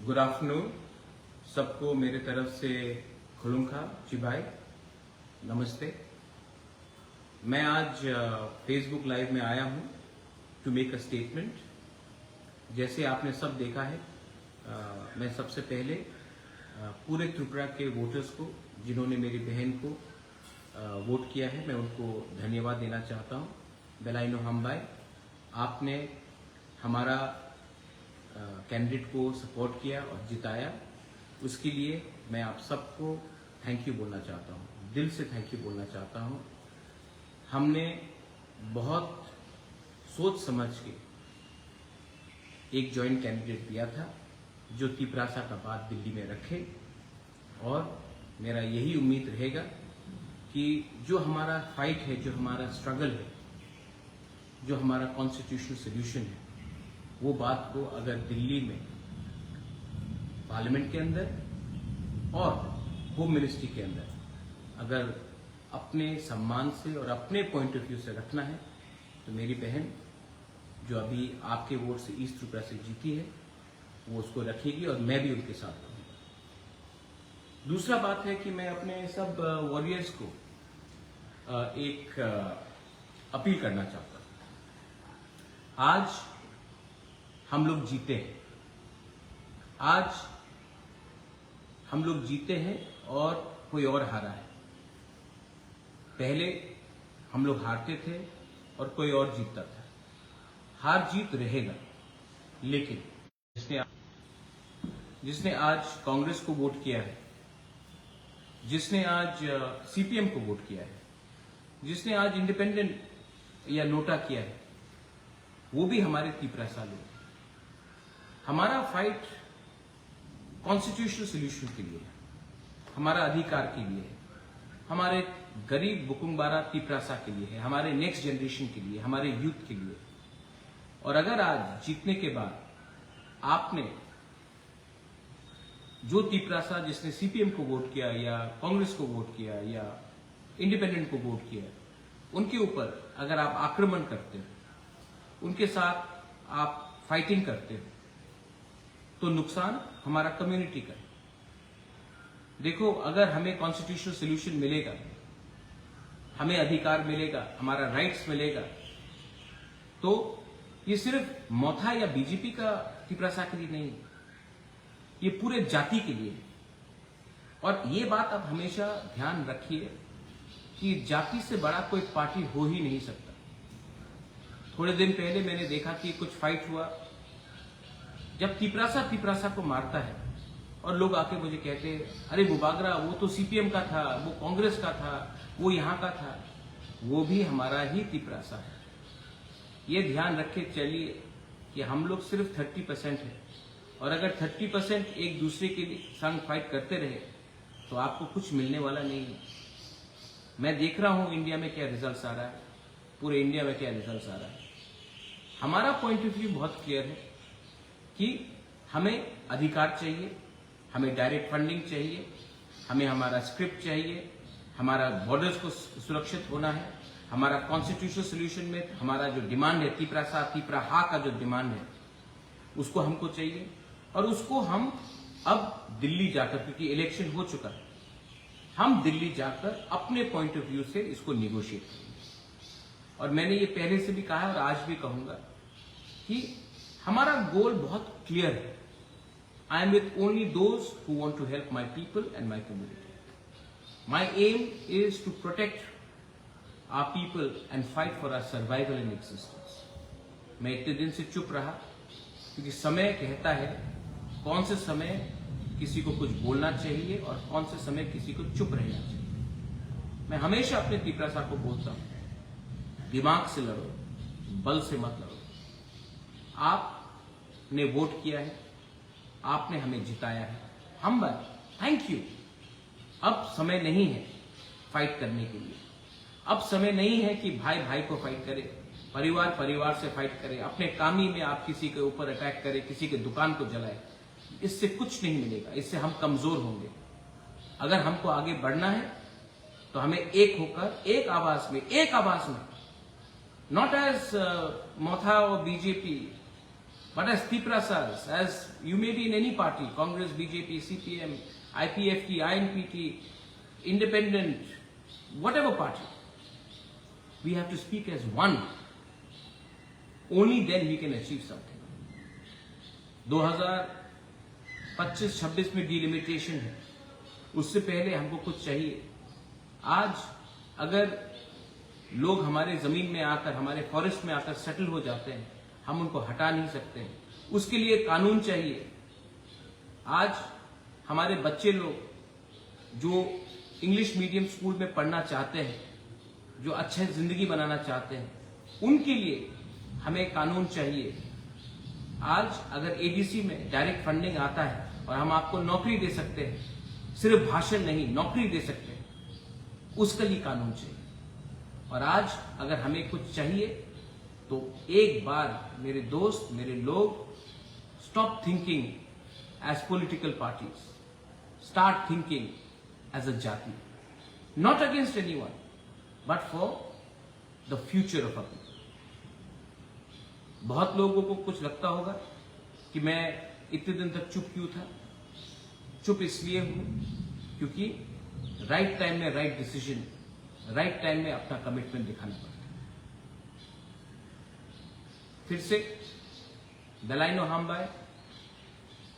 Good afternoon सबको मेरे तरफ से खुलुमखा जी भाई नमस्ते। मैं आज फेसबुक लाइव में आया हूं टू मेक अ स्टेटमेंट। जैसे आपने सब देखा है, मैं सबसे पहले पूरे त्रिपुरा के वोटर्स को जिन्होंने मेरी बहन को वोट किया है, मैं उनको धन्यवाद देना चाहता हूं। बेलाइनो हम भाई, आपने हमारा कैंडिडेट को सपोर्ट किया और जिताया, उसके लिए मैं आप सबको थैंक यू बोलना चाहता हूं, दिल से थैंक यू बोलना चाहता हूं। हमने बहुत सोच समझ के एक जॉइंट कैंडिडेट दिया था जो तिपरासा का बात दिल्ली में रखे, और मेरा यही उम्मीद रहेगा कि जो हमारा फाइट है, जो हमारा स्ट्रगल है, जो हमारा कॉन्स्टिट्यूशनल सोल्यूशन है, वो बात को अगर दिल्ली में पार्लियामेंट के अंदर और होम मिनिस्ट्री के अंदर अगर अपने सम्मान से और अपने पॉइंट ऑफ व्यू से रखना है, तो मेरी बहन जो अभी आपके वोट से ईस्ट त्रिपुरा से जीती है, वो उसको रखेगी और मैं भी उनके साथ रहूंगा। दूसरा बात है कि मैं अपने सब वॉरियर्स को एक अपील करना चाहता हूं। आज हम लोग जीते हैं, आज हम लोग जीते हैं और कोई और हारा है। पहले हम लोग हारते थे और कोई और जीतता था। हार जीत रहेगा, लेकिन जिसने आज कांग्रेस को वोट किया है, जिसने आज सीपीएम को वोट किया है, जिसने आज इंडिपेंडेंट या नोटा किया है, वो भी हमारे तिपरासा लोग। हमारा फाइट कॉन्स्टिट्यूशनल सोल्यूशन के लिए है, हमारा अधिकार के लिए है, हमारे गरीब बुकुंबारा तिपरासा के लिए है, हमारे नेक्स्ट जनरेशन के लिए, हमारे यूथ के लिए। और अगर आज जीतने के बाद आपने जो तिपरासा जिसने सीपीएम को वोट किया या कांग्रेस को वोट किया या इंडिपेंडेंट को वोट किया, उनके ऊपर अगर आप आक्रमण करते हो, उनके साथ आप फाइटिंग करते हो, तो नुकसान हमारा कम्युनिटी का है। देखो, अगर हमें कॉन्स्टिट्यूशनल सोल्यूशन मिलेगा, हमें अधिकार मिलेगा, हमारा राइट्स मिलेगा, तो ये सिर्फ मोथा या बीजेपी का तिपरासा के लिए नहीं, ये पूरे जाति के लिए है। और ये बात आप हमेशा ध्यान रखिए कि जाति से बड़ा कोई पार्टी हो ही नहीं सकता। थोड़े दिन पहले मैंने देखा कि कुछ फाइट हुआ, जब तिपरासा को मारता है और लोग आके मुझे कहते हैं, अरे बुबागरा, वो तो सीपीएम का था, वो कांग्रेस का था, वो यहां का था। वो भी हमारा ही तिपरासा है। ये ध्यान रखे चलिए कि हम लोग सिर्फ 30% है, और अगर 30% एक दूसरे के संग फाइट करते रहे तो आपको कुछ मिलने वाला नहीं है। मैं देख रहा हूं इंडिया में क्या रिजल्ट आ रहा है, पूरे इंडिया में क्या रिजल्ट आ रहा है। हमारा पॉइंट ऑफ व्यू बहुत क्लियर है कि हमें अधिकार चाहिए, हमें डायरेक्ट फंडिंग चाहिए, हमें हमारा स्क्रिप्ट चाहिए, हमारा बॉर्डर्स को सुरक्षित होना है, हमारा कॉन्स्टिट्यूशनल सोल्यूशन में हमारा जो डिमांड है, तिपराहा का जो डिमांड है, उसको हमको चाहिए। और उसको हम अब दिल्ली जाकर, क्योंकि इलेक्शन हो चुका है, हम दिल्ली जाकर अपने पॉइंट ऑफ व्यू से इसको निगोशिएट करेंगे। और मैंने ये पहले से भी कहा और आज भी कहूंगा कि हमारा गोल बहुत क्लियर है। I am with only those who want to help my people and my community. My aim is to protect our people and fight for our survival in existence. मैं इतने दिन से चुप रहा क्योंकि समय कहता है कौन से समय किसी को कुछ बोलना चाहिए और कौन से समय किसी को चुप रहना चाहिए। मैं हमेशा अपने तिपरासा को बोलता हूं, दिमाग से लड़ो, बल से मत लड़ो। आपने वोट किया है, आपने हमें जिताया है, हम थैंक यू। अब समय नहीं है फाइट करने के लिए। अब समय नहीं है कि भाई भाई को फाइट करे, परिवार परिवार से फाइट करे, अपने कामी में आप किसी के ऊपर अटैक करे, किसी के दुकान को जलाए। इससे कुछ नहीं मिलेगा, इससे हम कमजोर होंगे। अगर हमको आगे बढ़ना है तो हमें एक होकर, एक आवाज में, नॉट एज मोथा और BJP, But as Tiprasas, as you may be in any party, Congress, BJP, CPM, IPFT, INPT, independent, whatever party, we have to speak as one. Only then we can achieve something. 2025-26 में delimitation है, उससे पहले हमको कुछ चाहिए. आज अगर लोग हमारे जमीन में आकर, हमारे फॉरेस्ट में आकर सेटल हो जाते हैं, हम उनको हटा नहीं सकते हैं. उसके लिए कानून चाहिए. आज हमारे बच्चे लोग जो इंग्लिश मीडियम स्कूल में पढ़ना चाहते हैं, जो अच्छे जिंदगी बनाना चाहते हैं, उनके लिए हमें कानून चाहिए. आज अगर एडीसी में डायरेक्ट फंडिंग आता है और हम आपको नौकरी दे सकते हैं, सिर्फ भाषण नहीं, नौकरी दे सकते हैं, उसके लिए कानून चाहिए. और आज अगर हमें कुछ चाहिए तो एक बार मेरे दोस्त, मेरे लोग, stop thinking as political parties, start thinking as a जाति, not against anyone but for the future of a people. बहुत लोगों को कुछ लगता होगा कि मैं इतने दिन तक चुप क्यों था. चुप इसलिए हूं क्योंकि राइट टाइम में राइट डिसीजन, राइट टाइम में अपना कमिटमेंट दिखाना पड़ता है. फिर से दलाइनो हाम्बाई,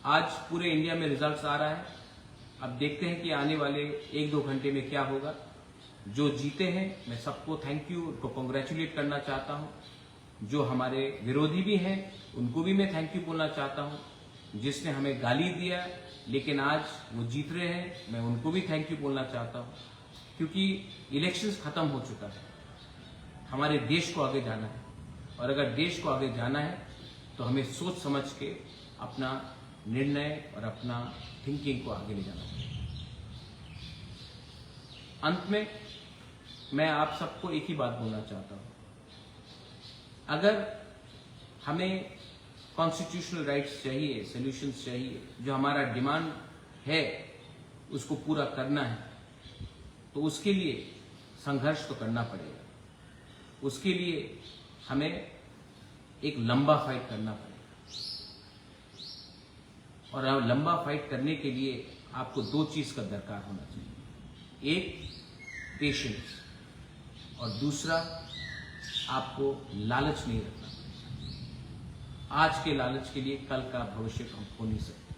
आज पूरे इंडिया में रिजल्ट्स आ रहा है. अब देखते हैं कि आने वाले 1-2 घंटे में क्या होगा. जो जीते हैं मैं सबको थैंक यू, उनको कॉन्ग्रेचुलेट करना चाहता हूं. जो हमारे विरोधी भी हैं उनको भी मैं थैंक यू बोलना चाहता हूं. जिसने हमें गाली दिया लेकिन आज वो जीत रहे हैं, मैं उनको भी थैंक यू बोलना चाहता हूं. क्योंकि इलेक्शंस खत्म हो चुका है, हमारे देश को आगे जाना है. और अगर देश को आगे जाना है तो हमें सोच समझ के अपना निर्णय और अपना थिंकिंग को आगे ले जाना चाहिए. अंत में मैं आप सबको एक ही बात बोलना चाहता हूं. अगर हमें कॉन्स्टिट्यूशनल राइट्स चाहिए, सॉल्यूशंस चाहिए, जो हमारा डिमांड है उसको पूरा करना है, तो उसके लिए संघर्ष तो करना पड़ेगा. उसके लिए हमें एक लंबा फाइट करना पड़ेगा. और लंबा फाइट करने के लिए आपको 2 चीज का दरकार होना चाहिए. एक पेशेंस और दूसरा आपको लालच नहीं रखना. आज के लालच के लिए कल का भविष्य हम खो नहीं सकते.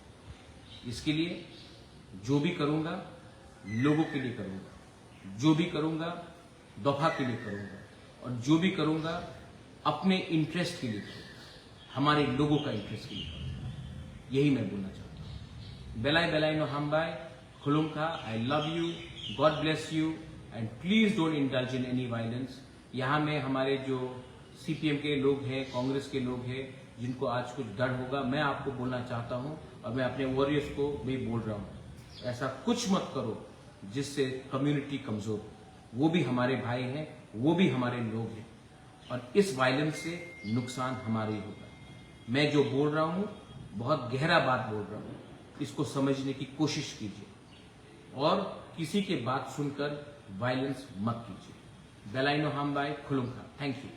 इसके लिए जो भी करूंगा लोगों के लिए करूंगा, जो भी करूंगा दफा के लिए करूंगा, और जो भी करूंगा अपने इंटरेस्ट के लिए करूंगा, हमारे लोगों का इंटरेस्ट के लिए करूंगा. यही मैं बोलना चाहता हूं. बेलाई बेलाइनो हाम्बाई, खुलुमखा, I love you, God bless you, and please don't indulge in any violence. यहाँ में हमारे जो सीपीएम के लोग हैं, कांग्रेस के लोग हैं, जिनको आज कुछ डर होगा, मैं आपको बोलना चाहता हूं और मैं अपने वॉरियर्स को भी बोल रहा हूं, ऐसा कुछ मत करो जिससे कम्युनिटी कमजोर हो. वो भी हमारे भाई हैं, वो भी हमारे लोग हैं, और इस वायलेंस से नुकसान हमारे ही होगा. मैं जो बोल रहा हूं बहुत गहरा बात बोल रहा हूं, इसको समझने की कोशिश कीजिए और किसी की बात सुनकर वायलेंस मत कीजिए. बेलाइनो हाम्बाई, खुलुमखा. Thank you.